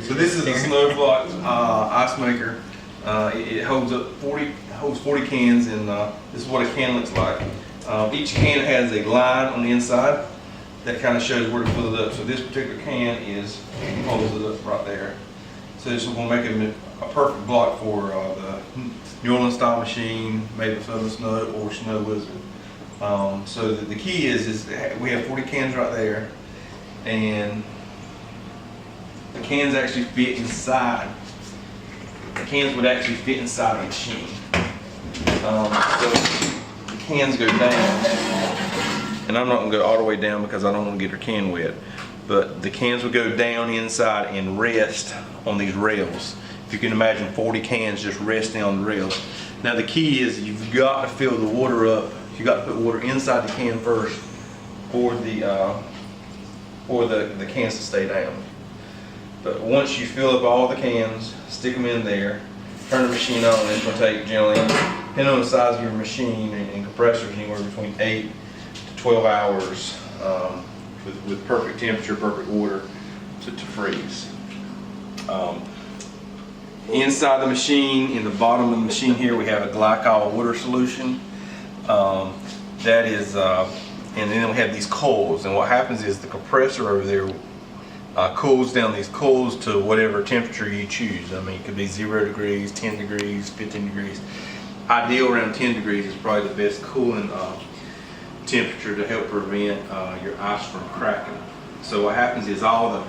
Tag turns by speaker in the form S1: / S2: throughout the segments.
S1: So this is the Sno-Block Ice Maker. It holds 40 cans, and this is what a can looks like. Each can has a line on the inside that kind of shows where to fill it up. So this particular can holds it up right there. So this will make a perfect block for the New Orleans style machine made of Southern Snow or Snow Lizard. So the key is we have 40 cans right there, and the cans actually fit inside. The cans would actually fit inside the machine. So the cans go down, and I'm not going to go all the way down because I don't want to get her can wet. But the cans would go down inside and rest on these rails. If you can imagine 40 cans just resting on the rails. Now the key is you've got to fill the water up. You got to put water inside the can first for the cans to stay down. But once you fill up all the cans, stick them in there, turn the machine on, and it's going to take generally, depending on the size of your machine and compressors, anywhere between 8 to 12 hours with perfect temperature, perfect water to freeze. Inside the machine, in the bottom of the machine here, we have a glycol water solution. That is, and then we have these coils, and what happens is the compressor over there cools down these coils to whatever temperature you choose. I mean, it could be 0 degrees, 10 degrees, 15 degrees. Ideal around 10 degrees is probably the best cooling temperature to help prevent your ice from cracking. So what happens is all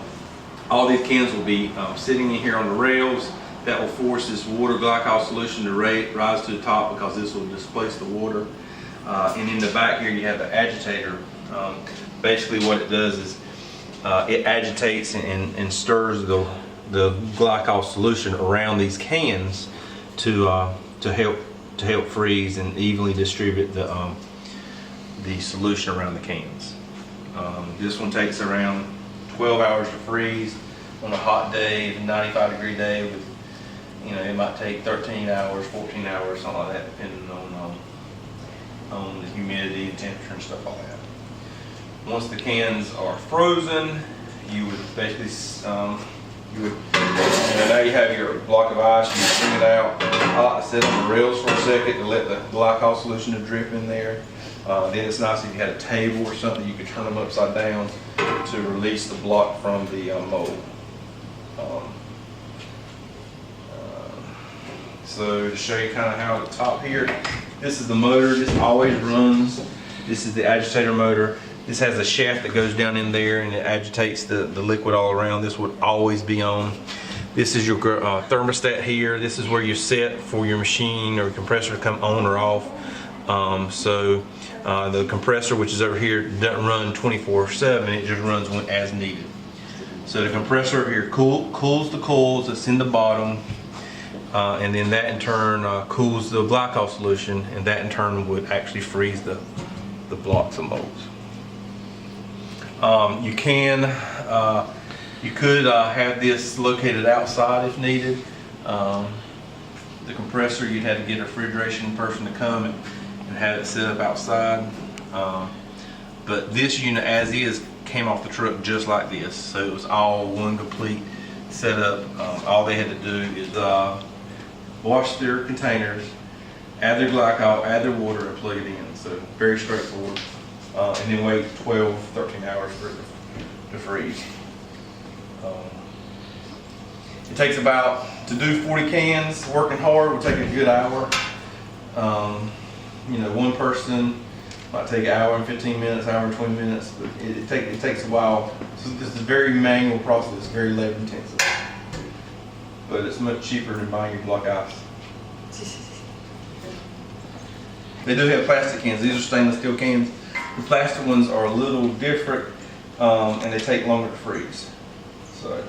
S1: these cans will be sitting in here on the rails. That will force this water glycol solution to rise to the top because this will displace the water. And in the back here you have the agitator. Basically what it does is it agitates and stirs the glycol solution around these cans to help freeze and evenly distribute the solution around the cans. This one takes around 12 hours to freeze on a hot day, a 95-degree day. With, it might take 13 hours, 14 hours, something like that, depending on the humidity, the temperature, and stuff like that. Once the cans are frozen, you would basically, now you have your block of ice, you bring it out. I like to sit on the rails for a second to let the glycol solution to drip in there. Then it's nice if you had a table or something, you could turn them upside down to release the block from the mold. So to show you kind of how at the top here, this is the motor, this always runs. This is the agitator motor. This has a shaft that goes down in there and it agitates the liquid all around. This would always be on. This is your thermostat here. This is where you're set for your machine or compressor to come on or off. The compressor, which is over here, doesn't run 24/7. It just runs when as needed. So the compressor over here cools the coils that's in the bottom. And then that in turn cools the glycol solution, and that in turn would actually freeze the blocks of molds. You could have this located outside if needed. The compressor, you'd have to get a refrigeration person to come and have it set up outside. But this unit as is came off the truck just like this, so it was all one complete setup. All they had to do is wash their containers, add their glycol, add their water, and plug it in. So very straightforward. And then wait 12, 13 hours for it to freeze. It takes to do 40 cans, working hard will take a good hour. One person might take an hour and 15 minutes, hour and 20 minutes, but it takes a while. This is a very manual process, very labor intensive. But it's much cheaper than buying your block ice. They do have plastic cans. These are stainless steel cans. The plastic ones are a little different, and they take longer to freeze. So